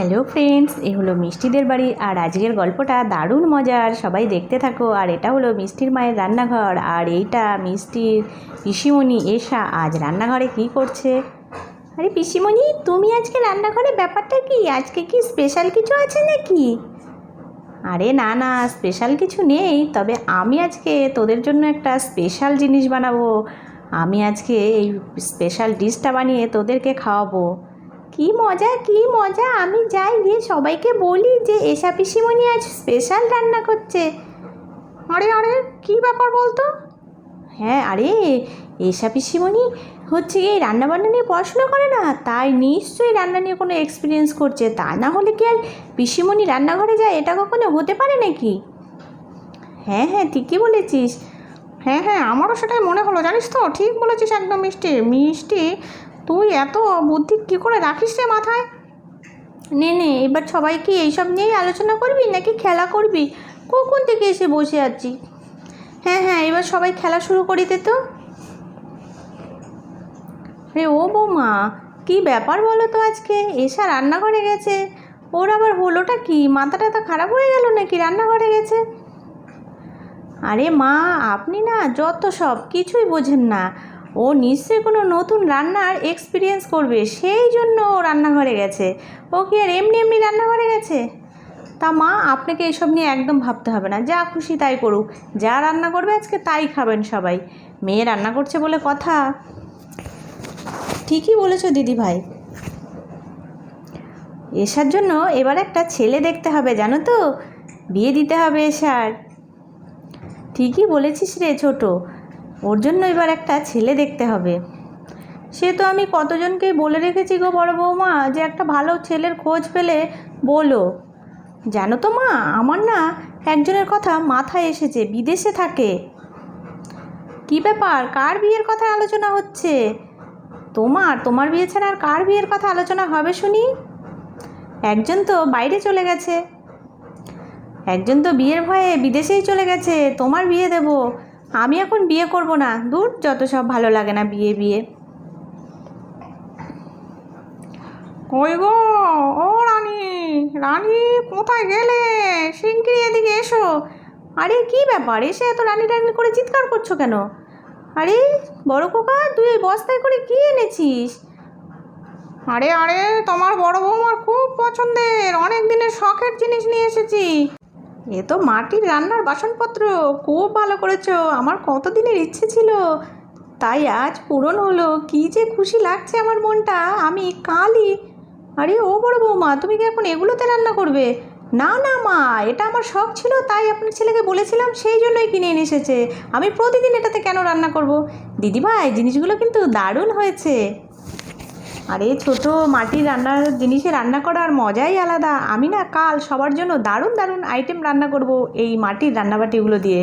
Hello friends, এ হলো মিষ্টিদের বাড়ি। আর আজকের গল্পটা দারুণ মজার, সবাই দেখতে থাকো। আর এটা হলো মিষ্টির মায়ের রান্নাঘর, আর এইটা মিষ্টির পিসিমণি এশা আজ রান্নাঘরে কি করছে। আরে পিসিমণি, তুমি আজকে রান্নাঘরে ব্যাপারটা কি? আজকে কি স্পেশাল কিছু আছে নাকি? আরে না না, স্পেশাল কিছু নেই, তবে আমি আজকে তোদের জন্য একটা স্পেশাল জিনিস বানাবো। আমি আজকে এই স্পেশাল ডিশটা বানিয়ে তোদেরকে খাওয়াবো। কি মজা কি মজা! আমি যাই গিয়ে সবাইকে বলি যে এশা পিসিমণি আজ স্পেশাল রান্না করছে। আরে আরে, কি ব্যাপার বলতো? হ্যাঁ, আরে এশা পিসিমণি হচ্ছে এই রান্নাবান্না নিয়ে পড়াশোনা করে না, তাই নিশ্চয়ই রান্না নিয়ে কোনো এক্সপিরিয়েন্স করছে। তা না হলে কি আর পিসিমণি রান্নাঘরে যায়? এটা কখনো হতে পারে নাকি? হ্যাঁ হ্যাঁ, ঠিকই বলেছিস। হ্যাঁ হ্যাঁ, আমারও সেটাই মনে হলো, জানিস তো, ঠিক বলেছিস একদম। মিষ্টি মিষ্টি, তুই এত বুদ্ধি কী করে রাখিস রে মাথায়? নে নে, এবার সবাই কি এইসব নিয়েই আলোচনা করবি নাকি খেলা করবি? কখন থেকে এসে বসে আছি। হ্যাঁ হ্যাঁ, এবার সবাই খেলা শুরু করি দে তো। আরে ও বৌমা, কি ব্যাপার বলো তো? আজকে এসা রান্নাঘরে গেছে, ওর আবার হলোটা কি? মাথাটা তো খারাপ হয়ে গেল নাকি রান্নাঘরে গেছে? আরে মা, আপনি না যত সব কিছুই বোঝেন না। ও নিশ্চয়ই কোনো নতুন রান্নার এক্সপিরিয়েন্স করবে, সেই জন্য ও রান্নাঘরে গেছে। ও কি আর এমনি এমনি রান্নাঘরে গেছে? তা মা, আপনাকে এসব নিয়ে একদম ভাবতে হবে না, যা খুশি তাই করুক। যা রান্না করবে আজকে তাই খাবেন সবাই। মেয়ে রান্না করছে বলে কথা। ঠিকই বলেছো দিদি ভাই। এসার জন্য এবার একটা ছেলে দেখতে হবে, জানো তো, বিয়ে দিতে হবে এসার। ঠিকই বলেছিস রে ছোট, ওর জন্য এবার একটা ছেলে দেখতে হবে। সে তো আমি কতজনকে বলে রেখেছি গো বড় বৌমা, যে একটা ভালো ছেলের খোঁজ পেলে বলো। জানো তো মা, আমার না একজনের কথা মাথায় এসেছে, বিদেশে থাকে। কি ব্যাপার, কার বিয়ের কথা আলোচনা হচ্ছে? তোমার বিয়ে ছাড়া আর কার বিয়ের কথা আলোচনা হবে শুনি? একজন তো বাইরে চলে গেছে, একজন তো বিয়ের ভয়ে বিদেশেই চলে গেছে। তোমার বিয়ে দেব, আমি এখন বিয়ে করব না। দূর, যত সব, ভালো লাগে না বিয়ে বিয়ে। কই গো, ও রানী, রানী কোথায় গেলে? শিগগিরি এদিকে এসো। আরে কি ব্যাপার, এসে এত রানি রানি করে চিৎকার করছো কেন? আরে বড় খোকা, তুই এই বস্তায় করে কি এনেছিস? আরে আরে, তোমার বড় বৌমার খুব পছন্দের অনেক দিনের শখের জিনিস নিয়ে এসেছি। এ তো মাটির রান্নার বাসনপত্র, খুব ভালো করেছো। আমার কতদিনের ইচ্ছে ছিল, তাই আজ পূরণ হলো। কি যে খুশি লাগছে আমার মনটা, আমি কালই। আরে ও বড় বৌমা, তুমি কি এখন এগুলোতে রান্না করবে? না না মা, এটা আমার শখ ছিল, তাই আপনার ছেলেকে বলেছিলাম, সেই জন্যই কিনে এনে এসেছে। আমি প্রতিদিন এটাতে কেন রান্না করব? দিদিভাই, জিনিসগুলো কিন্তু দারুণ হয়েছে। আরে ছোট, মাটির রান্নার জিনিসে রান্না করার মজাই আলাদা। আমি না কাল সবার জন্য দারুণ দারুণ আইটেম রান্না করব এই মাটির রান্নাবাটিগুলো দিয়ে।